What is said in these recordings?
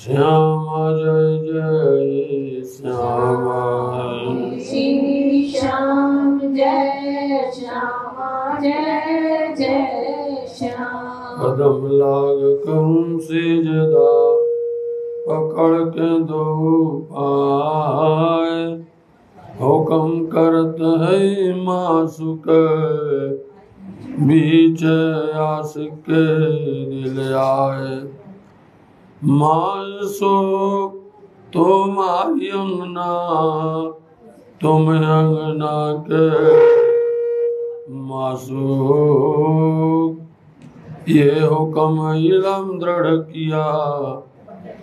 श्यामा जय जय श्यामा, श्री श्याम जय श्यामा जय जय श्याम। कदम लाग करूं सेजदा, पकड़ के दो पाए, हुक्म करत है मासुक, बीच आशिक के दिल आए। मासो तुम्हारी अंगना, तुम अंगना के मासो, ये हुक्म इलम दृढ़ किया,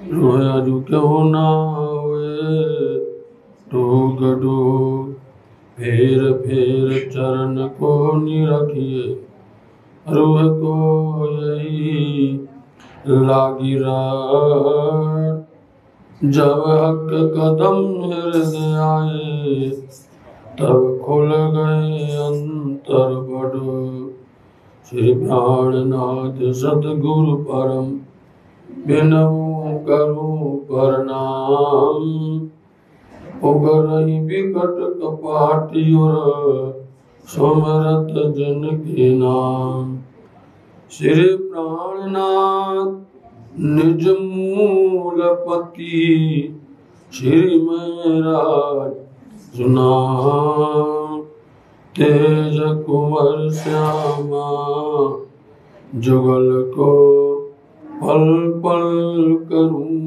रोया जो क्यों ना हुए टूक टूक। फेर फेर चरण को निरखिए, रूह को यही लागी रात। जब हक कदम हृदय आए, तब खुल गए अंतर बड़। श्री प्राणनाथ सतगुरु परम, बिनऊ करूं प्रणाम। उगरही विकट कपाटी और सुमरत जन के नाम। श्री प्राणनाथ निज मूलपति, श्री महराज सुना। तेज कुंवर श्यामा, जुगल को पल पल करूं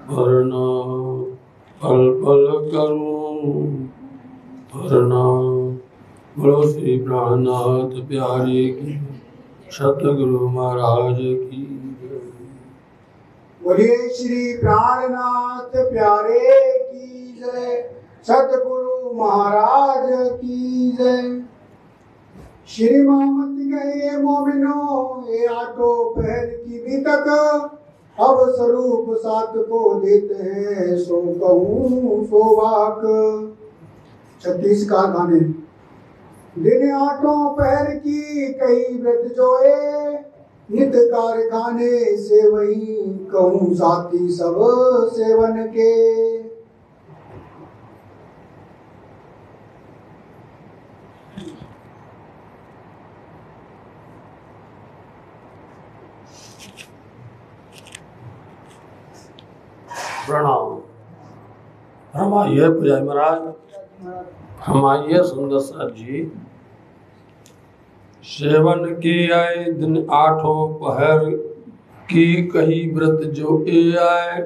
प्रणाम, पल पल करूं प्रणाम। बोलो श्री प्राणनाथ प्यारे की, सतगुरु महाराज की। बोलिए श्री प्राणनाथ प्यारे की जय, सतगुरु महाराज की जय। श्री मोहम्मद कहे मोमिनो, ये आठों पहर की भी तक, अब स्वरूप सात को देते हैं, सो कहूँ सो वाक। 36 का गाने। दिन आठों पहर की कई व्रत जोए, नित कारखाने से वही कहूँ साथी सब सेवन के। प्रणाम। हम आइए पुजारी महाराज, हम आइए सुंदर सर जी। सेवन की आए दिन आठों पहर की कही व्रत जो ए आए,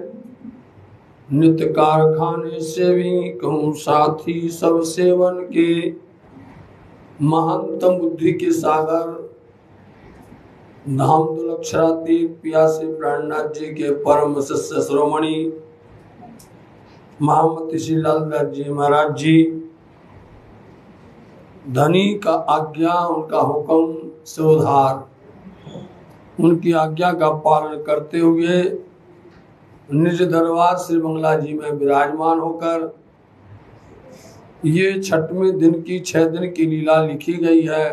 नित कारखाने से भी कहूँ साथी सब सेवन के। महंतम बुद्धि के सागर धाम दुलक्षरातीत प्यासे प्राणनाथ जी के परम शिष्य श्रोमणी महामती श्री लालदास जी महाराज जी, धनी का आज्ञा उनका हुक्म से उधार, उनकी आज्ञा का पालन करते हुए निज दरबार श्री बंगला जी में विराजमान होकर ये 6वें दिन की 6 दिन की लीला लिखी गई है।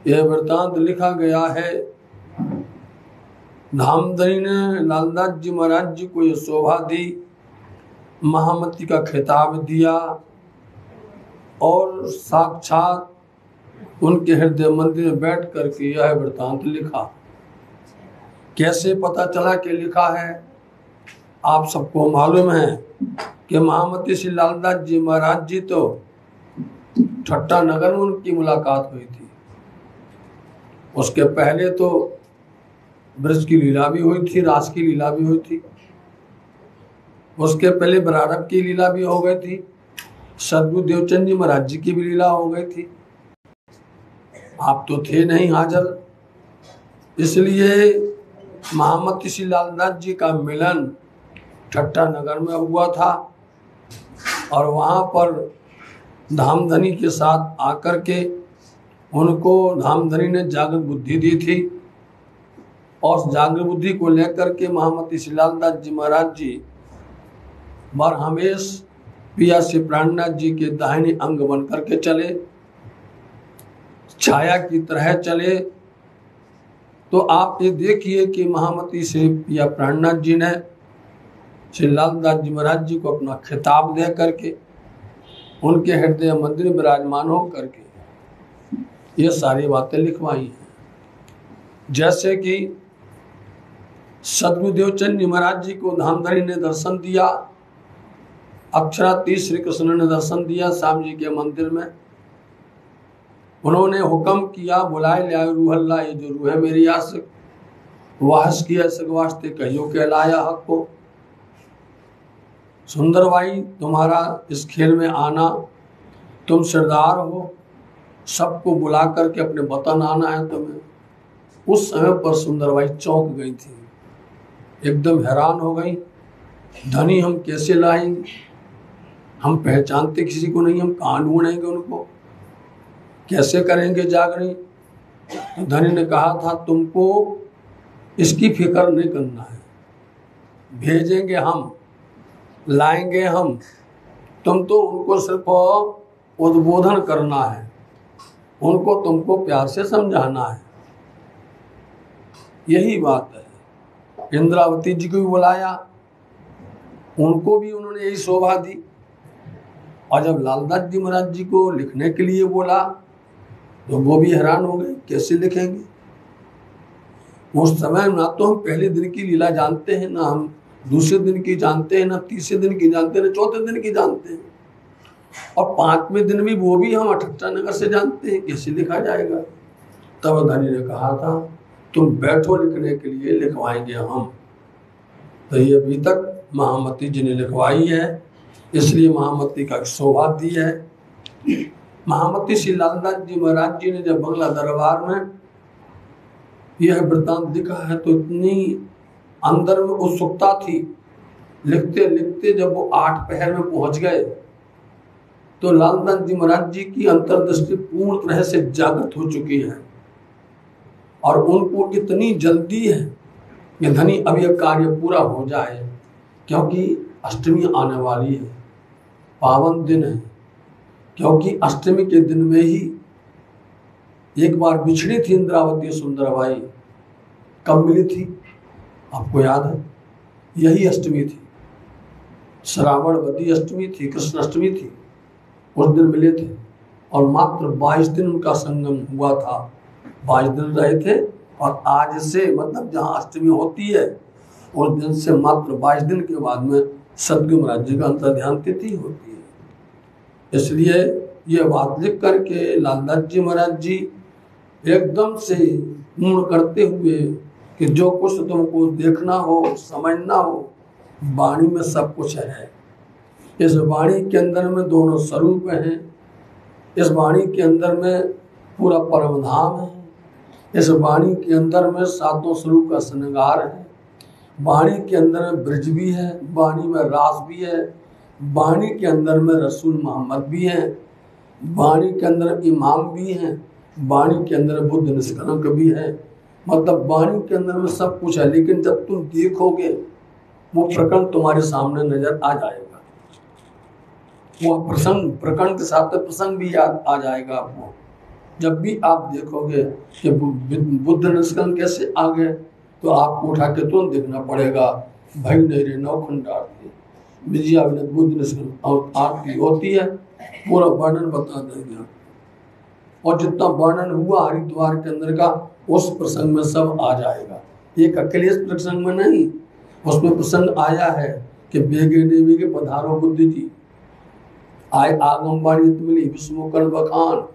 यह वृतांत लिखा गया है। धामधनी ने लालदास जी महाराज जी को यह शोभा दी, महामती का खिताब दिया और साक्षात उनके हृदय मंदिर में बैठ करके यह वृतांत लिखा। कैसे पता चला कि लिखा है? आप सबको मालूम है कि महामती श्री लालदास जी महाराज जी तो ठट्टा नगर में उनकी मुलाकात हुई थी। उसके पहले तो ब्रज की लीला भी हुई थी, रास की लीला भी हुई थी, उसके पहले बरारब की लीला भी हो गई थी, सदगुरु देवचंद जी महाराज जी की भी लीला हो गई थी। आप तो थे नहीं हाजिर, इसलिए महामती श्री लालदास जी का मिलन ठट्टा नगर में हुआ था और वहाँ पर धामधनी के साथ आकर के उनको धामधनी ने जागृत बुद्धि दी थी और उस जागृत बुद्धि को लेकर के महामती श्री लालदास जी महाराज जी बार हमेश पिया श्री प्राणनाथ जी के दाहिने अंग बन करके चले, छाया की तरह चले तो आप ये देखिए कि महामती से या प्राणनाथ जी ने श्री लालदास जी महाराज जी को अपना खिताब दे करके उनके हृदय मंदिर में विराजमान हो करके ये सारी बातें लिखवाई हैं। जैसे कि सदगुरुदेव चंद जी महाराज जी को धामधरी ने दर्शन दिया, अक्षरातीत श्री कृष्ण ने दर्शन दिया श्याम जी के मंदिर में। उन्होंने हुक्म किया, बुलाए लिया रूह अल्लाह, ये जो रूह है मेरी आशिक, वाहस किया सक वास्ते कहियो के लाया हक को। सुंदर भाई तुम्हारा इस खेल में आना, तुम सरदार हो, सबको बुला करके अपने वतन आना है तुम्हें। उस समय पर सुंदर भाई चौंक गई थी, एकदम हैरान हो गई। धनी हम कैसे लाएंगे, हम पहचानते किसी को नहीं, हम कहाँ ढूंढेंगे उनको, कैसे करेंगे जागरण। तो धनी ने कहा था तुमको इसकी फिक्र नहीं करना है, भेजेंगे हम, लाएंगे हम, तुम तो उनको सिर्फ उद्बोधन करना है, उनको तुमको प्यार से समझाना है, यही बात है। इंद्रावती जी को भी बुलाया, उनको भी उन्होंने यही शोभा दी। और जब लालदास जी महाराज जी को लिखने के लिए बोला तो वो भी हैरान हो गए, कैसे लिखेंगे। उस समय ना तो हम पहले दिन की लीला जानते हैं, ना हम दूसरे दिन की जानते हैं, ना तीसरे दिन की जानते हैं, ना चौथे दिन की जानते हैं, और 5वें दिन भी वो भी हम 78 नगर से जानते हैं, कैसे लिखा जाएगा। तब धनी ने कहा था तुम बैठो लिखने के लिए, लिखवाएंगे हम। तो ये अभी तक महामती जी ने लिखवाई है, इसलिए महामती का शोभा दी है। महामती श्री लालदास जी महाराज जी ने जब बंगला दरबार में यह वृत्तांत लिखा है तो इतनी अंदर में उत्सुकता थी। लिखते लिखते जब वो 8 पहर में पहुंच गए तो लालदास जी महाराज जी की अंतर्दृष्टि पूर्ण तरह से जागृत हो चुकी है, और उनको इतनी जल्दी है कि धनी अब यह कार्य पूरा हो जाए, क्योंकि अष्टमी आने वाली है, पावन दिन है। क्योंकि अष्टमी के दिन में ही एक बार बिछड़ी थी इंद्रावती सुंदरबाई। कब मिली थी आपको याद है? यही अष्टमी थी, श्रावणवती अष्टमी थी, कृष्ण अष्टमी थी। उस दिन मिले थे और मात्र 22 दिन उनका संगम हुआ था। 22 दिन रहे थे, और आज से मतलब जहाँ अष्टमी होती है उस दिन से मात्र 22 दिन के बाद में सदगुरु महाराज जी का अंतर्ध्यान तिथि होती है। इसलिए ये बात लिख करके लालदास जी महाराज जी एकदम से पूर्ण करते हुए कि जो कुछ तुमको देखना हो, समझना हो, वाणी में सब कुछ है। इस वाणी के अंदर में दोनों स्वरूप हैं, इस वाणी के अंदर में पूरा परम धाम है, इस वाणी के अंदर में 7 स्वरूप का श्रृंगार है, वाणी के अंदर में ब्रज भी है, वाणी में रास भी है, वाणी के अंदर में रसूल मोहम्मद भी है, वाणी के अंदर इमाम भी हैं, वाणी के अंदर बुद्ध निष्कलंक भी है। मतलब वाणी के अंदर में सब कुछ है। लेकिन जब तुम देखोगे वो प्रकरण तुम्हारे सामने नजर आ जाएगा, वो प्रकरण के साथ प्रसंग भी याद आ जाएगा आपको। जब भी आप देखोगे कि बुद्ध निष्कलंक कैसे आ गए तो आपको उठा के तुरंत देखना पड़ेगा। भाई नहीं रे नौखंड आरती विजया बुद्ध निष्कलंक और आरती होती है, पूरा वर्णन बता देंगे। और जितना वर्णन हुआ हरिद्वार के अंदर का उस प्रसंग में सब आ जाएगा। एक अकेले इस प्रसंग में नहीं, उसमें प्रसंग आया है कि बेगे देवी के पधारो बुद्ध जी आए आगमबाणी मिली विष्णुकर्ण बखान।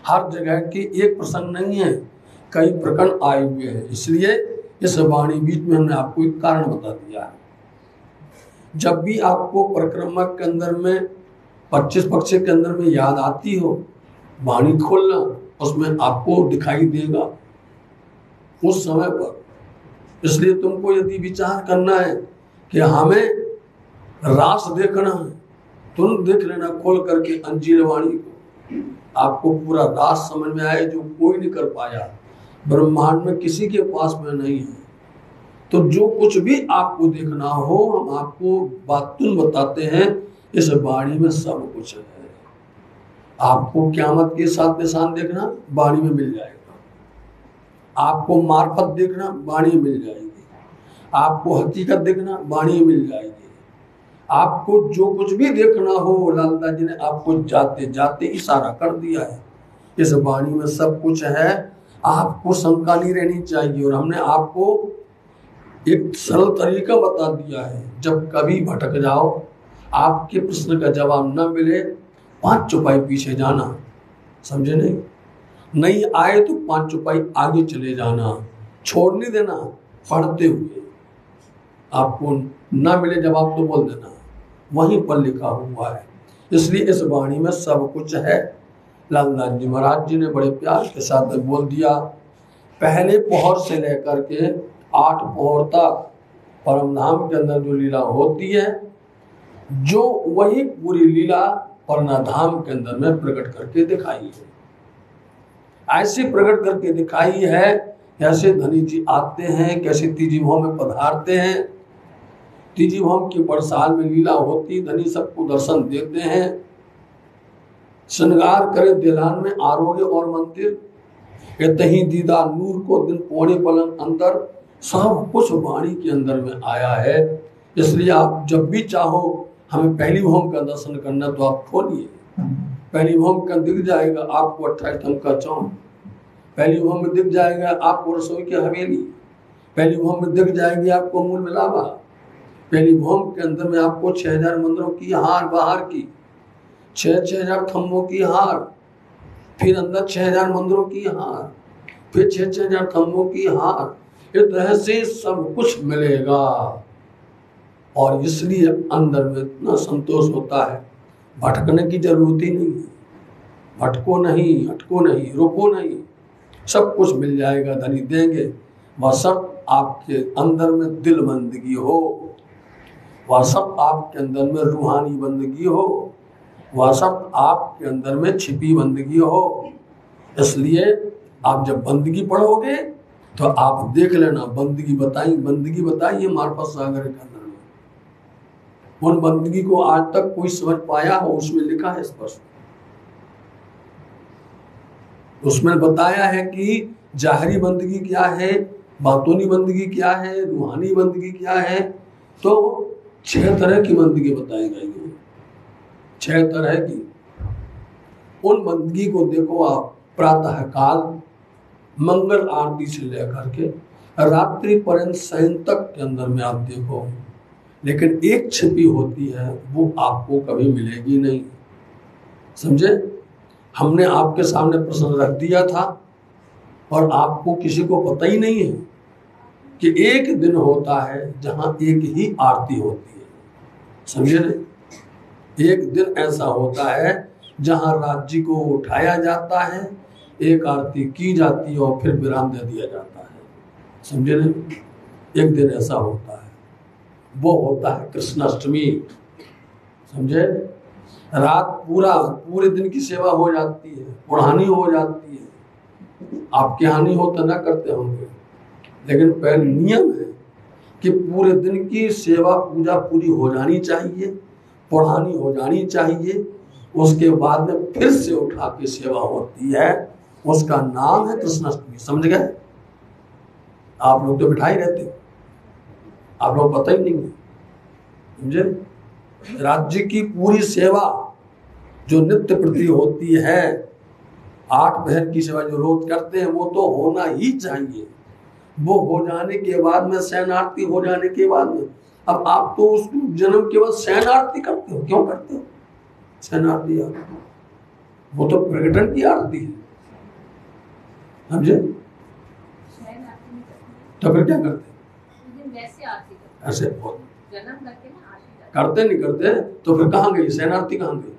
हर जगह की एक प्रसंग नहीं है, कई प्रकरण आए हुए हैं। इसलिए इस वाणी बीच में हमने आपको एक कारण बता दिया है। जब भी आपको परिक्रमा के अंदर में 25 पक्ष के अंदर में याद आती हो, वाणी खोलना, उसमें आपको दिखाई देगा उस समय पर। इसलिए तुमको यदि विचार करना है कि हमें रास देखना है, तुम देख लेना खोल करके अंजीर वाणी को, आपको पूरा रास समझ में आए जो कोई नहीं कर पाया, ब्रह्मांड में किसी के पास में नहीं है। तो जो कुछ भी आपको देखना हो हम आपको बातून बताते हैं, इस वाणी में सब कुछ है। आपको क़यामत के 7 निशान देखना वाणी में मिल जाएगा। आपको मार्फत देखना, वाणी मिल जाएगी। आपको हकीकत देखना, वाणी मिल जाएगी। आपको जो कुछ भी देखना हो, लालदास जी ने आपको जाते जाते इशारा कर दिया है। इस वाणी में सब कुछ है, आपको शंका नहीं रहनी चाहिए। और हमने आपको एक सरल तरीका बता दिया है। जब कभी भटक जाओ, आपके प्रश्न का जवाब न मिले, 5 चौपाई पीछे जाना, समझे नहीं आए तो 5 चौपाई आगे चले जाना, छोड़ नहीं देना। पढ़ते हुए आपको न मिले जवाब तो बोल देना, वहीं पर लिखा हुआ है। इसलिए इस वाणी में सब कुछ है। लालदास जी महाराज जी ने बड़े प्यार के साथ बोल दिया, पहले पोहर से लेकर के 8 पोहर तक परम धाम के अंदर जो लीला होती है, जो वही पूरी लीला परना धाम के अंदर में प्रकट करके दिखाई है। ऐसे प्रकट करके दिखाई है, कैसे धनी जी आते हैं, कैसे तीजी भाव में पधारते हैं। तीजी भाव की बरसाल में लीला होती, धनी सबको दर्शन देते हैं। श्रृंगार करे दिलान में आरोग्य और मंदिर, तही दीदा नूर को दिन पौने पलंग अंदर, सब कुछ वाणी के अंदर में आया है। इसलिए आप जब भी चाहो हमें पहली भौम का दर्शन करना, तो आप खोलिए। पहली भौम का दिख जाएगा आपको 28 अंक का चौक, पहली भौम में दिख जाएगा आपको रसोई की हवेली, पहली भौम में दिख जाएगी आपको मूल मिलावा, पहली भौम के अंदर में आपको 6000 मंदिरों की हार बाहर की, 6,000 थम्बों की हार, फिर अंदर 6000 मंदिरों की हार, फिर 6,000 थम्बों की हार। इस तरह से सब कुछ मिलेगा। और इसलिए अंदर में इतना संतोष होता है, भटकने की जरूरत ही नहीं है। भटको नहीं, हटको नहीं, रुको नहीं, सब कुछ मिल जाएगा, धनी देंगे। वह सब आपके अंदर में दिल बंदगी हो, वह सब आपके अंदर में रूहानी बंदगी हो, वह सब आपके अंदर में छिपी बंदगी हो। इसलिए आप जब बंदगी पढ़ोगे तो आप देख लेना, बंदगी बताइए मार्फत सागर के अंदर में। उन बंदगी को आज तक कोई समझ पाया हो, उसमें लिखा है स्पष्ट, उसमें बताया है कि जाहरी बंदगी क्या है, बातूनी बंदगी क्या है, रूहानी बंदगी क्या है। तो 6 तरह की बंदगी बताई गई है, 6 तरह की। उन बंदगी को देखो आप, प्रातः काल मंगल आरती से लेकर के रात्रि पर्यंत शयन तक के अंदर में आप देखो। लेकिन एक छिपी होती है, वो आपको कभी मिलेगी नहीं, समझे। हमने आपके सामने प्रश्न रख दिया था और आपको किसी को पता ही नहीं है कि एक दिन होता है जहां एक ही आरती होती है, समझे नहीं। एक दिन ऐसा होता है जहां राज्य को उठाया जाता है, एक आरती की जाती है और फिर विराम दे दिया जाता है, समझे नहीं। एक दिन ऐसा होता है, वो होता है कृष्णाष्टमी, समझे। रात पूरे दिन की सेवा हो जाती है, पुरानी हो जाती है। आपके यहाँ नहीं होता, ना करते होंगे, लेकिन पहले नियम है कि पूरे दिन की सेवा पूजा पूरी हो जानी चाहिए, पुरानी हो जानी चाहिए। उसके बाद में फिर से उठा के सेवा होती है, उसका नाम है कृष्णाष्टमी, समझ गए। आप लोग तो बिठाई रहते, आप लोग पता ही नहीं है, समझे। राज्य की पूरी सेवा जो नित्य प्रति होती है, 8 पहर की सेवा जो रोज करते हैं, वो तो होना ही चाहिए। वो हो जाने के बाद में शयन आरती हो जाने के बाद में, अब आप तो उस जन्म के बाद शयन आरती करते हो, क्यों करते हो शयन आरती? वो तो प्रकटन की आरती है, समझे। तो फिर क्या करते? ऐसे करते नहीं करते, तो फिर कहाँ गई शयन आरती, कहाँ गई?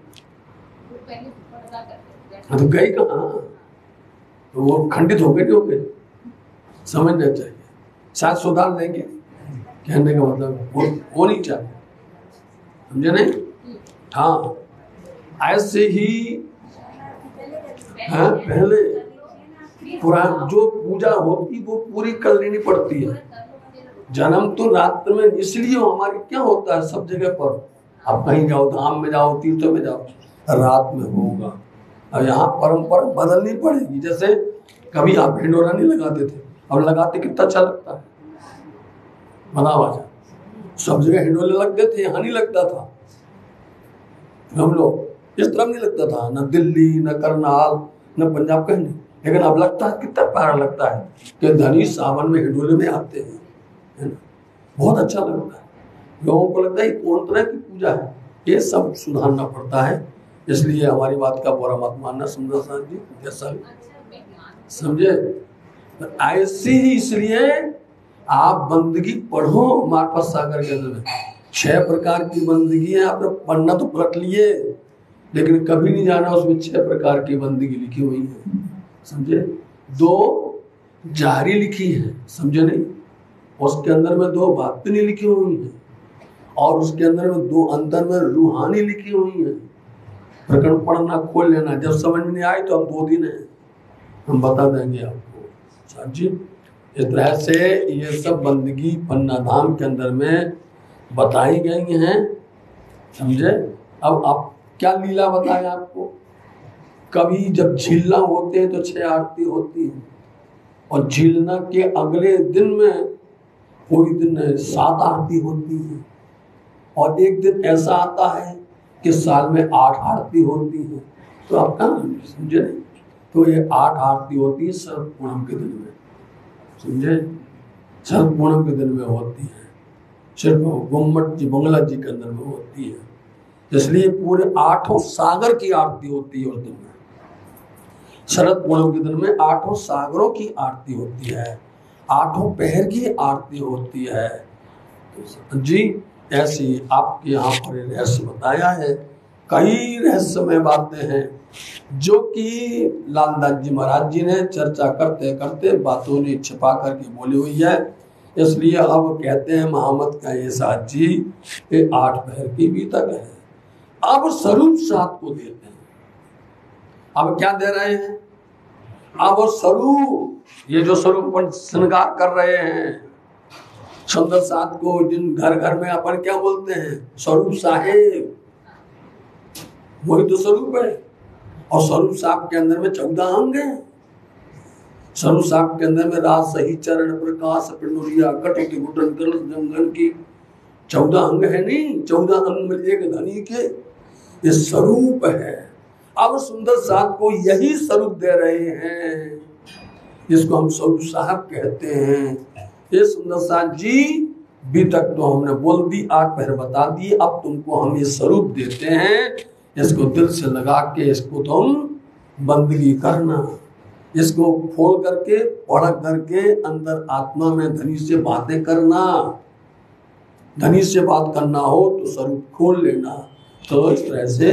तो गई कहाँ? तो वो खंडित हो गए, नहीं हो गए, समझना चाहिए। शायद सुधार लेंगे, कहने का मतलब वो नहीं चाहिए, समझे नहीं। हाँ, ऐसे ही हाँ, पहले पुराण जो पूजा होती वो पूरी कर लेनी पड़ती है। जन्म तो रात में, इसलिए हमारे क्या होता है सब जगह पर, आप कहीं जाओ, धाम में जाओ, तीर्थों में जाओ, रात में होगा। और यहाँ परंपरा बदलनी पड़ेगी। जैसे कभी आप ढिंडोरा नहीं लगाते थे, अब लगाते कितना अच्छा लगता है, बताओ आजा। सब जगह हिंडोले लगते थे, यहाँ नहीं लगता था। हम लोग इस तरफ नहीं लगता था, न दिल्ली न करनाल न पंजाब कहीं नहीं, लेकिन अब लगता है कितना प्यारा लगता है कि धनी सावन में हिंडोले में आते हैं, है ना, बहुत अच्छा लगता है। लोगों को लगता है कौन तरह की पूजा है, ये सब सुधारना पड़ता है। इसलिए हमारी बात का बुरा मत मानना सुंदर साथ जी, जैसा समझे। ऐसी ही इसलिए आप बंदगी पढ़ो मार्फत सागर के अंदर में 6 प्रकार की बंदगी है। आपने पढ़ना तो पढ़ लिए, लेकिन कभी नहीं जाना उसमें 6 प्रकार की बंदगी लिखी हुई है, समझे। 2 जारी लिखी है, समझे नहीं, उसके अंदर में 2 बातें लिखी हुई है, और उसके अंदर में 2 अंदर में रूहानी लिखी हुई है। प्रकरण पढ़ना, खोल लेना, जब समझ में नहीं आई तो हम 2 दिन है, हम बता देंगे आपको साहब जी। इस तरह से ये सब बंदगी पन्ना धाम के अंदर में बताई गई हैं, समझे। अब आप क्या लीला बताएं आपको। कभी जब झीलना होते हैं तो 6 आरती होती है, और झीलना के अगले दिन में कोई दिन 7 आरती होती है, और एक दिन ऐसा आता है कि साल में 8 आरती होती है। तो आप कहाँ समझे, तो ये 8 आरती होती है सर्व पूनम के दिन में, समझे। सर्व पूनम के दिन में होती है, सिर्फ गुम्मट जी बंगला जी के अंदर में होती है। इसलिए पूरे 8 सागर की आरती होती है उस दिन में। शरद पूनम के दिन में 8 सागरों की आरती होती है, 8 पहर की आरती होती है जी। ऐसी आपके यहाँ पर रहस्य बताया है। कई रहस्यमय बातें हैं जो कि लालदास जी महाराज जी ने चर्चा करते करते बातों ने छिपा करके बोली हुई है। इसलिए अब कहते हैं महामत का ये साथ जी, ये 8 पहर की भी तक है। अब स्वरूप साथ को देते हैं। अब क्या दे रहे हैं, अब स्वरूप, ये जो स्वरूप श्रृंगार कर रहे हैं सुंदर साथ को, जिन घर घर में अपन क्या बोलते हैं, स्वरूप साहेब, वही तो स्वरूप है। और स्वरूप साहब के अंदर में 14 अंग हैं। स्वरूप साहब के अंदर में राज सही चरण प्रकाश पिंडुरिया कटिक घुटन कलश जंगल की 14 अंग है, नहीं 14 अंग में एक धनी के ये स्वरूप है। अब सुंदर साथ को यही स्वरूप दे रहे हैं, जिसको हम स्वरूप साहब कहते हैं। ये सुंदर साथ जी भी तक तो हमने बोल दी, 8 पहर बता दी। अब तुमको हम ये स्वरूप देते हैं, इसको दिल से लगा के इसको तुम बंदगी करना, इसको खोल करके पढ़ करके अंदर आत्मा में धनी से बातें करना। धनी से बात करना हो तो स्वरूप खोल लेना। तो इस तरह से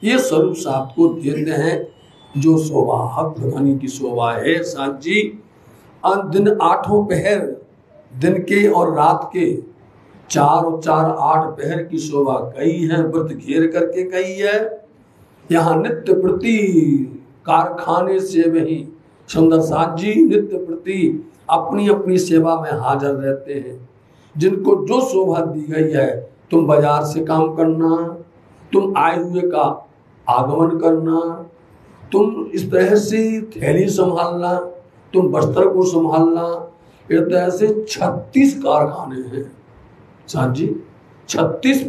ये स्वरूप साहब को देते हैं, जो शोभा हक धनी की शोभा है साथ जी। दिन 8 पहर दिन के और रात के 4 और 4 8 पहर की शोभा कही है, व्रत घेर करके कही है। यहाँ नित्य प्रति कारखाने से वही सुंदर साथ जी नित्य प्रति अपनी अपनी सेवा में हाजिर रहते हैं। जिनको जो शोभा दी गई है, तुम बाजार से काम करना, तुम आए हुए का आगमन करना, तुम इस तरह से थैली संभालना, तुम बस्तर को संभालना, इस तरह से 36 कारखाने हैं साथ जी। 36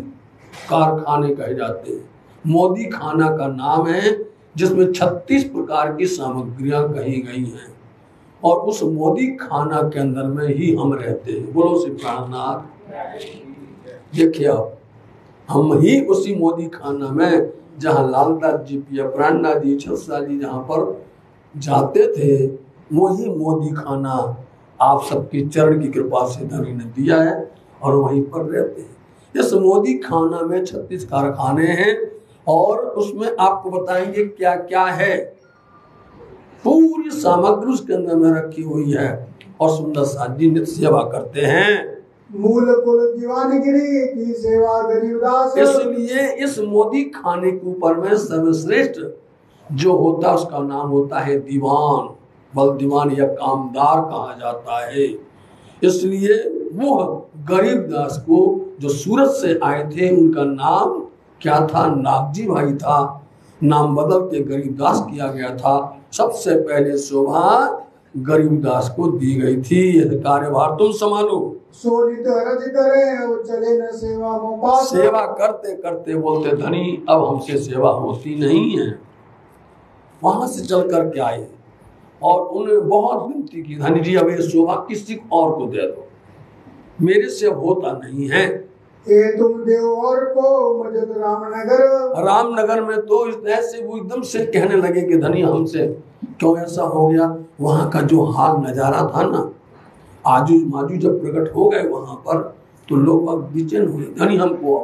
कारखाने कहे जाते हैं। मोदी खाना का नाम है, जिसमें 36 प्रकार की सामग्रियां कही गई हैं, और उस मोदी खाना के अंदर में ही हम रहते हैं। बोलो श्री प्राणनाथ। देखिए अब हम ही उसी मोदी खाना में, जहाँ लालदास जी पिया प्राणनाथ जी छलसा जी जहाँ पर जाते थे, वही मोदी खाना आप सबकी चरण की कृपा से धनी ने दिया है, और वहीं पर रहते हैं। इस मोदी खाना में 36 कारखाने हैं, और उसमें आपको बताएंगे क्या क्या है। पूरी सामग्री उसके अंदर में रखी हुई है, और सुंदर साथ जी नित्य सेवा करते हैं। मूल कुल दीवानगिरी की सेवा गरीबदास। इसलिए इस मोदी खाने के ऊपर में सर्वश्रेष्ठ जो होता है उसका नाम होता है दीवान, बल दीवान या कामदार कहा जाता है। इसलिए वो गरीबदास को जो सूरत से आए थे, उनका नाम क्या था, नागजी भाई था। नाम बदल के गरीबदास किया गया था। सबसे पहले शोभा गरीबदास को दी गई थी। यह कार्यभार तुम संभालो। सोनित अरज करे अब चले न सेवा मोपास। सेवा करते करते बोलते धनी अब हमसे सेवा होती नहीं है। वहां से चल करके आए और उन्हें बहुत विनती की, धनी जी अब ये शोभा किसी और को दे दो, मेरे से होता नहीं है। ये तुम देव और को मजद रामनगर। रामनगर में तो ऐसे वो एकदम से कहने लगे कि धनी हमसे क्यों ऐसा हो गया। वहां का जो हाल नजारा था ना, आजू माजू जब प्रकट हो गए वहां पर तो लोग अब बेचैन हुए, धनी हमको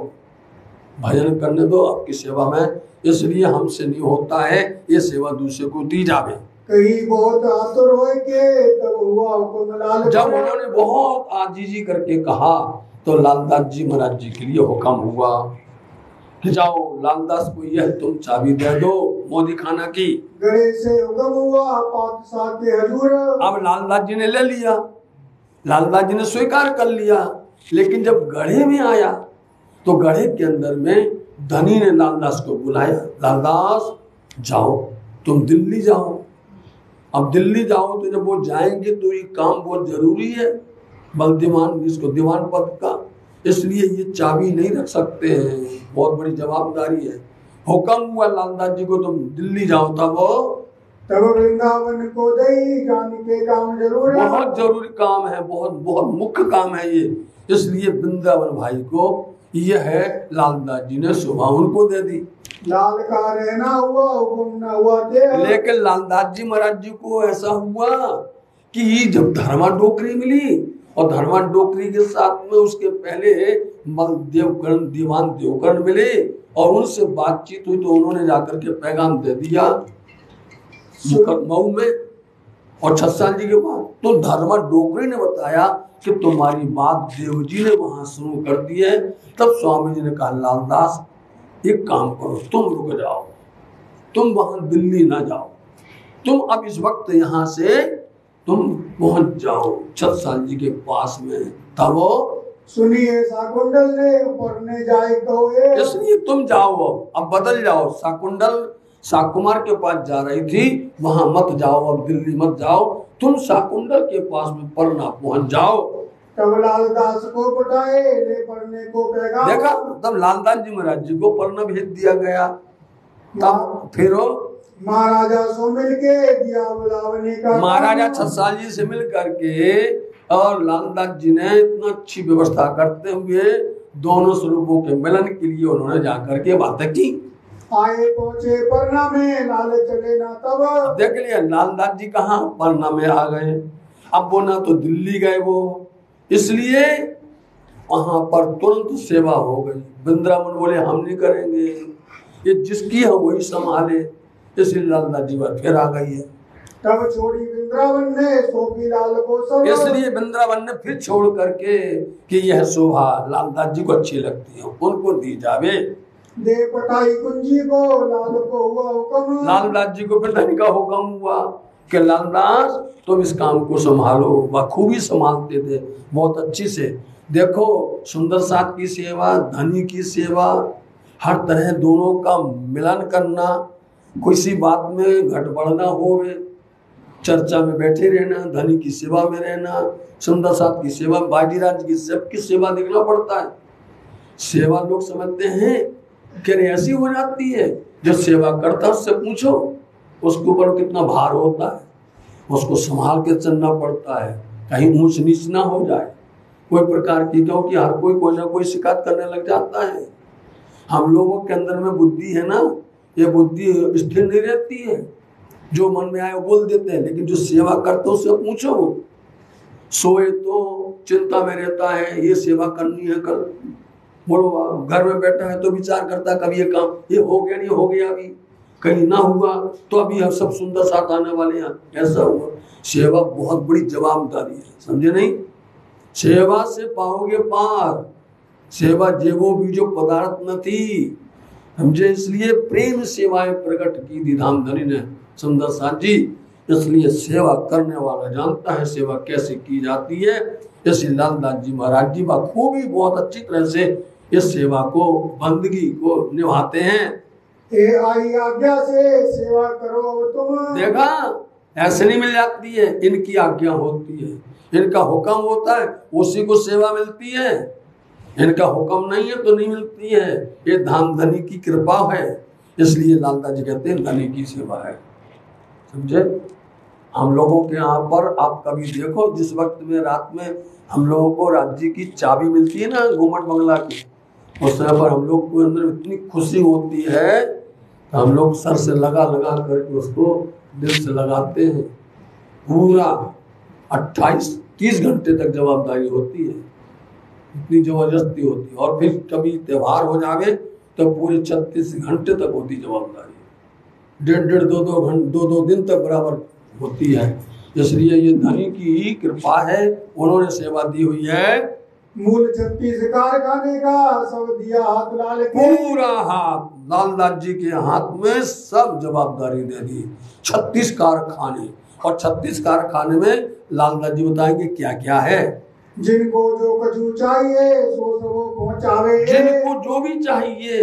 भजन करने दो आपकी सेवा में, इसलिए हमसे नहीं होता है, ये सेवा दूसरे को दी जावे। कहीं बहुत आतुर हो के तब हुआ हुक्म लाल। जब उन्होंने बहुत आजीजी करके कहा तो लालदास जी महाराज जी के लिए हुक्म हुआ कि जाओ लालदास को यह तुम चाबी दे दो मोदी खाना की। गड़े से हुक्म हुआ पातशाह के हजूर। अब लालदास जी ने ले लिया, लालदास जी ने स्वीकार कर लिया, लेकिन जब गढ़े में आया तो गढ़े के अंदर में धनी ने लालदास को बुलाया, लालदास जाओ तुम दिल्ली जाओ। अब दिल्ली जाओ तो जब वो जाएंगे तो ये काम बहुत जरूरी है, बलदीवान इसको दीवान पद का, इसलिए ये चाबी नहीं रख सकते हैं, बहुत बड़ी जवाबदारी है। हुक्म हुआ लालदास जी को तुम दिल्ली जाओ। तब वृंदावन को दई जाने के काम जरूर है। बहुत जरूरी काम है, बहुत बहुत मुख्य काम है ये, इसलिए वृंदावन भाई को यह है लालदास जी ने शोभा उनको दे दी। लाल का रहना हुआ हुक्म न हुआ थे। लेकिन लालदास जी महाराज जी को ऐसा हुआ कि जब धर्मा डोकरी मिली और धर्मा डोकरी के साथ में उसके पहले देवकर्ण दीवान देवकर्ण मिले और उनसे बातचीत हुई तो उन्होंने जाकर के पैगाम दे दिया मऊ में। और 6 साल जी के बाद तो धर्मा डोकरी ने बताया कि तुम्हारी बात देव जी ने वहां शुरू कर दी है। तब स्वामी जी ने कहा लालदास एक काम करो, तुम रुक जाओ, तुम वहां दिल्ली ना जाओ, तुम अब इस वक्त यहाँ से तुम पहुंच जाओ 6 साल जी के पास में। तब वो सुनिए शाकुंडल ने पढ़ने जाए तो इसलिए तुम जाओ, अब बदल जाओ, शाकुंडल शाकुमार के पास जा रही थी, वहां मत जाओ, अब दिल्ली मत जाओ, तुम शाकुंडल के पास में पढ़ना पहुंच जाओ। तब लालदास को पटाए ले पढ़ने को पैगाम। देखा, तब लालदास जी महाराज जी को पढ़ना भेज दिया गया। तब फिर महाराजा सो मिल के दिया बुलावने का। महाराजा 6 साल जी से मिल करके और लालदास जी ने इतना अच्छी व्यवस्था करते हुए दोनों स्वरूपों के मिलन के लिए उन्होंने जाकर के बातें की। आए पहुंचे पन्ना में लाल चले ना तब। देख लिया लालदास जी कहाँ पन्ना में आ गए, अब वो ना तो दिल्ली गए वो, इसलिए वहां पर तुरंत सेवा हो गई। वृंदावन बोले हम नहीं करेंगे, ये जिसकी है वही संभाले, इसलिए लालदास जी बात फिर आ गई है। तब छोड़ी वृंदावन ने सोपी लाल को सब। इसलिए वृंदावन ने फिर छोड़ करके कि यह शोभा लालदास जी को अच्छी लगती है उनको दी जावे। दे पटाई कुंजी को लाल को हुआ हुक्म। लालदास जी को फिर धनी का हुक्म हुआ कि लालदास तुम इस काम को संभालो। बखूबी संभालते थे बहुत अच्छी से। देखो सुंदर साथ की सेवा, धनी की सेवा, हर तरह दोनों का मिलन करना, किसी बात में गड़बड़ ना होवे, चर्चा में बैठे रहना, धनी की सेवा में रहना, सुंदर साथ की सेवा, बाजीराज की सबकी सेवा देखना पड़ता है। सेवा लोग समझते हैं कि ऐसी हो जाती है, जो सेवा करता है उससे पूछो उसके ऊपर कितना भार होता है, उसको संभाल के चलना पड़ता है, कहीं ऊंच नीच ना हो जाए कोई प्रकार की, क्योंकि हर कोई ना कोई शिकायत करने लग जाता है। हम लोगों के अंदर में बुद्धि है ना, ये बुद्धि स्थिर नहीं रहती है, जो मन में आए वो बोल देते हैं, लेकिन जो सेवा करते हो उससे पूछो। सोए तो चिंता में रहता है, ये सेवा करनी है कल, बोलो घर में बैठा है तो विचार करता कभी ये काम ये हो गया नहीं हो गया, अभी कहीं ना हुआ तो अभी हम सब सुंदर साथ आने वाले हैं, ऐसा हुआ। सेवा बहुत बड़ी जवाबदारी है, समझे नहीं? सेवा से पाओगे पार, सेवा जेवो बीजो पदार्थ न थी, समझे? इसलिए प्रेम सेवाएं प्रकट की थी धामधनी ने सुंदर साथ जी, इसलिए सेवा करने वाला जानता है सेवा कैसे की जाती है। इसलिए लालदास जी महाराज जी बखूबी बहुत अच्छी तरह से इस सेवा को, बंदगी को निभाते हैं। आई आज्ञा से सेवा करो तुम। देखा ऐसे नहीं मिल जाती है, इनकी आज्ञा होती है, इनका हुक्म होता है, उसी को सेवा मिलती है। इनका हुक्म नहीं है तो नहीं मिलती है। ये धाम धनी की कृपा है, इसलिए लालदा जी कहते हैं धनी की सेवा है। समझे? हम लोगों के यहाँ पर आप कभी देखो, जिस वक्त में रात में हम लोगों को राज्य की चाबी मिलती है ना घूमट बंगला की, उस समय पर हम लोग के अंदर इतनी खुशी होती है, हम लोग सर से लगा लगा करके उसको दिल से लगाते हैं। पूरा 28-30 घंटे तक जवाबदारी होती है, इतनी जबरदस्ती होती है। और फिर कभी त्योहार हो जावे तो पूरे 36 घंटे तक होती जवाबदारी, डेढ़ 2 दिन तक बराबर होती है। इसलिए ये धनी की ही कृपा है, उन्होंने सेवा दी हुई है। मूल 36 कारखाने का सब दिया हाथ लाल के, पूरा हाथ लालदास जी के हाथ में सब जवाबदारी दे दी। 36 कारखाने, और 36 कारखाने में लालदास जी बताएंगे क्या क्या है। जिनको जो कछु चाहिए सो सबो पहुँचावे, जिनको जो भी चाहिए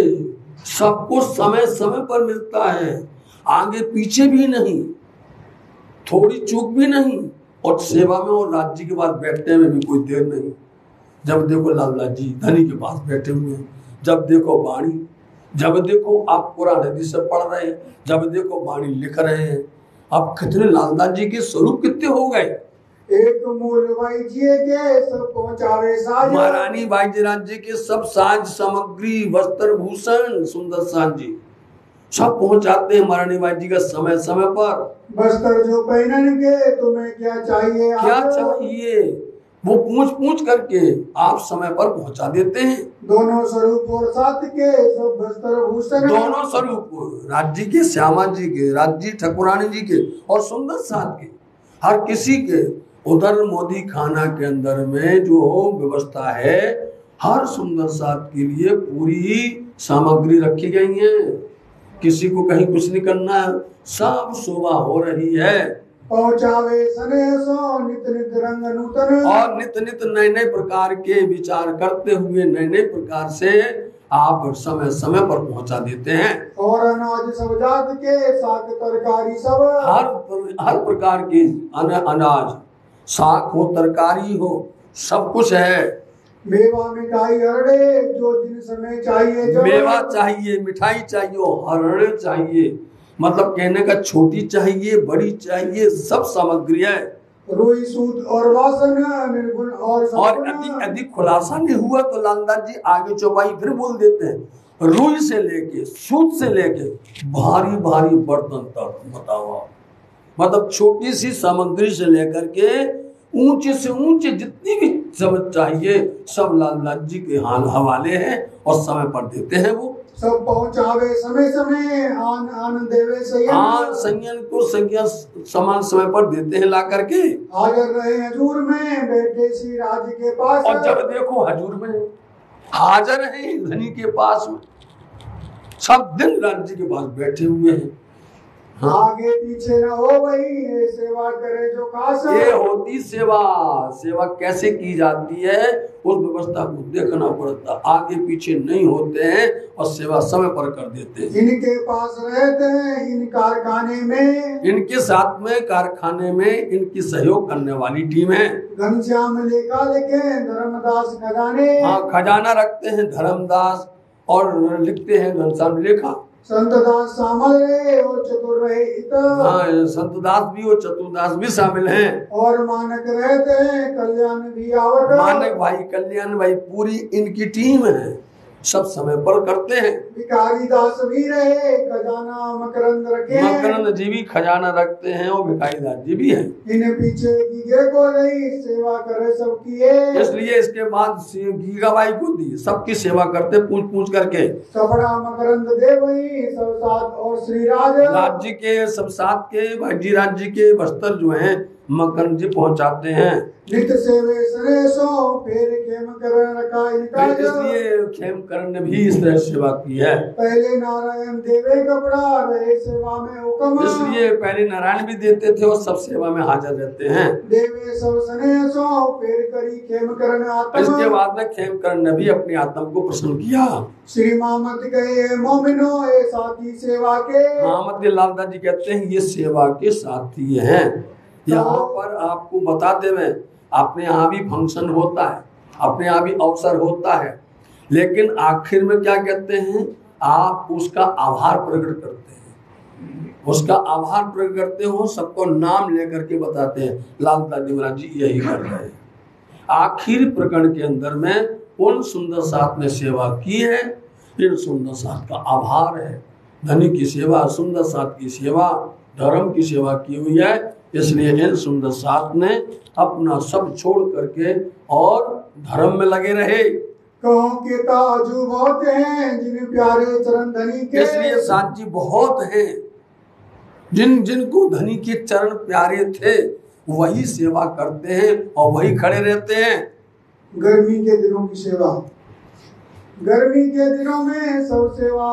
सबको समय समय पर मिलता है, आगे पीछे भी नहीं, थोड़ी चूक भी नहीं। और सेवा में और राज्य के पास बैठने में भी कोई देर नहीं। जब देखो लालदास जी धनी के पास बैठे हुए हैं, जब देखो वाणी, जब देखो आप पुराण नदी से पढ़ रहे हैं, जब देखो वाणी लिख रहे हैं। अब कितने लालदास जी के स्वरूप कितने हो गए। एक मूल वाइजिए के सब पहुँचावे साज, महारानी वाइजराज जी के सब साज सामग्री, वस्त्र भूषण, सुंदर साज जी सब पहुंचाते हैं महारानी बाई जी का समय समय पर। बस्तर जो पहनन के तुम्हें क्या चाहिए, क्या चाहिए वो पूछ पूछ करके आप समय पर पहुंचा देते हैं। दोनों स्वरूप और साथ के सब वस्त्र भूषण, दोनों स्वरूप राज्य के, श्यामा जी के, राज्य ठाकुरानी जी के और सुंदर साथ के, हर किसी के। उधर मोदी खाना के अंदर में जो व्यवस्था है, हर सुंदर साथ के लिए पूरी सामग्री रखी गई है। किसी को कहीं कुछ नहीं करना है, सब शोभा हो रही है। पहुँचावे सनेसो नित नित रंग नूतन, और नित नित नए नए प्रकार के विचार करते हुए नए नए प्रकार से आप समय समय पर पहुंचा देते हैं। और अनाज सब जात के साग तरकारी सब, हर प्रकार के अनाज, साग हो, तरकारी हो, सब कुछ है। मेवा मिठाई हरड़े जो जिन समय चाहिए, जो मेवा चाहिए, मिठाई चाहिए, हरड़े चाहिए, मतलब कहने का छोटी चाहिए, बड़ी चाहिए, सब सामग्री है। रुई सूत और वासन निर्गुण और अधिक खुलासा नहीं हुआ तो लालदास जी आगे चौपाई फिर बोल देते हैं। रुई से लेके, सूत से लेके भारी भारी बर्तन तक बताओ, मतलब छोटी सी सामग्री से लेकर के ऊंचे से ऊंचे जितनी भी समझ चाहिए सब लालदास जी के हवाले हैं और समय पर देते हैं। वो सब पहुँचावे समय समय, आन आन देवे संयम, संयम को संज्ञा समान समय पर देते हैं ला करके। हाजिर रहे हजूर में बैठे श्री राज के पास, और जब देखो हजूर में हाजिर है धनी के पास में, सब दिन राज्य के पास बैठे हुए हैं। आगे पीछे न हो वही सेवा करे जो खास, ये होती सेवा। सेवा कैसे की जाती है उस व्यवस्था को देखना पड़ता, आगे पीछे नहीं होते हैं और सेवा समय पर कर देते हैं। इनके पास रहते हैं इन कारखाने में, इनके साथ में कारखाने में इनकी सहयोग करने वाली टीम है। घनश्याम लेखा लिखे धर्मदास खजाने, हाँ, खजाना रखते हैं धर्मदास और लिखते हैं घनश्याम लेखा। संतदास शामिल है और चतुर रहे हाँ, संतदास भी और चतुरदास भी शामिल हैं। और मानक रहते हैं कल्याण भी आवत, मानक भाई, कल्याण भाई, पूरी इनकी टीम है, सब समय पर करते हैं। भिखारी दास भी रहे खजाना मकरंद रखे, मकरंद जी भी खजाना रखते हैं और भिखारी दास जी भी हैं। इन पीछे गीगे को रही सेवा करे सबकी, इसलिए इसके बाद गीगा बाई को दी, सबकी सेवा करते पूछ पूछ करके। कपड़ा मकरंद दे वही सब साथ और श्री राज, राज्य के सब साथ के भाई जी राज्य के वस्त्र जो हैं मक्खन जी पहुंचाते हैं। नित सेवे सरेसो फेर खेम कर रखा इनका इसलिए खेमकरण ने भी इस तरह सेवा की है। पहले नारायण देवे कपड़ा रहे सेवा में हुक्म इसलिए पहले नारायण भी देते थे और सब सेवा में हाजिर रहते हैं। देवे सब सनेसो फेर करी खेम करन आत्मा। इसके बाद में खेमकरण ने भी अपनी आत्मा को प्रसन्न किया। श्री मोहम्मद कहे मोमिनो ए साथी सेवा के। मोहम्मद लालदा जी कहते हैं ये सेवा के साथी हैं। यहाँ पर आपको बताते हुए अपने यहाँ भी फंक्शन होता है, अपने यहाँ भी अवसर होता है, लेकिन आखिर में क्या कहते हैं, आप उसका आभार प्रकट करते हैं, उसका आभार प्रकट करते हो, सबको नाम लेकर के बताते हैं। लालदा जी महाराज जी यही कर रहे हैं। आखिर प्रकरण के अंदर में उन सुंदर साथ ने सेवा की है, इन सुंदर साथ का आभार है। धनी की सेवा, सुंदर साथ की सेवा, धर्म की सेवा की हुई है। इसलिए इन सुंदर साथ ने अपना सब छोड़ करके और धर्म में लगे रहे। कहो के ताजू बहुत हैं जिन प्यारे चरण धनी के। इसलिए साथ जी बहुत हैं जिनको धनी के चरण प्यारे थे, वही सेवा करते हैं और वही खड़े रहते हैं। गर्मी के दिनों की सेवा, गर्मी के दिनों में सब सेवा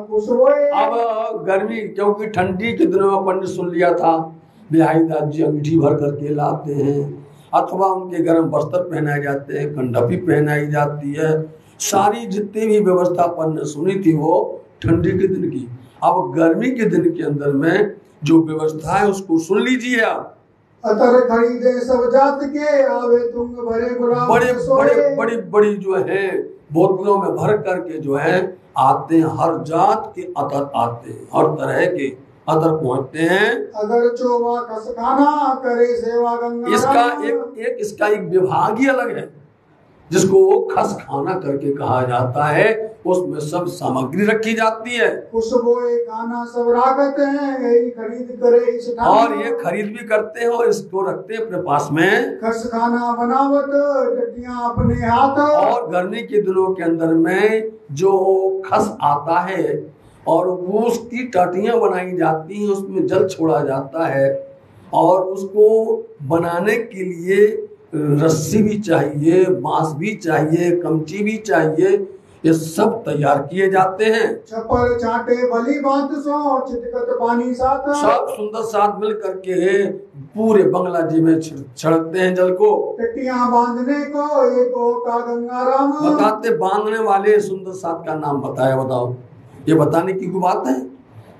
कुछ होए। अब गर्मी, क्योंकि ठंडी के दिनों में अपन ने सुन लिया था बिहारी दास जी अंगीठी भर करके लाते हैं, अथवा उनके गर्म वस्त्र पहनाए जाते हैं, कंडपी पहनाई जाती है। सारी जितनी भी व्यवस्था अपन ने सुनी थी वो ठंडी के दिन की। अब गर्मी के दिन के अंदर में जो व्यवस्था है उसको सुन लीजिए आप। अतर खरीदे सब जात के आवे तुंग भरे गुलाब बड़े बड़े बड़ी बड़ी जो है बोतलों में भर करके जो है आते हैं, हर जात के अतर आते हैं, हर तरह के अतर पहुंचते हैं। अगर चोवा खस खाना करे सेवा गंगा। इसका एक विभाग ही अलग है जिसको खस खाना करके कहा जाता है। उसमें सब सामग्री रखी जाती है, खुशबोए खाना सब रागत है, यही खरीद करे इस और ये खरीद भी करते हैं और इसको रखते हैं अपने पास में। खस खाना बनावत टटियां अपने हाथ। और गर्मी के दिनों के अंदर में जो खस आता है और वो उसकी टाटियां बनाई जाती हैं, उसमें जल छोड़ा जाता है और उसको बनाने के लिए रस्सी भी चाहिए, बांस भी चाहिए, कमची भी चाहिए, ये सब तैयार किए जाते हैं। छप्पर छाटे भली बात सो चितकत पानी साथ। सब सुंदर साथ मिल करके पूरे बंगला जी में छिड़कते हैं जल को। टटियां बांधने को एको का गंगाराम। बताते बांधने वाले सुंदर साथ का नाम बताया, बताओ ये बताने की कोई बात है।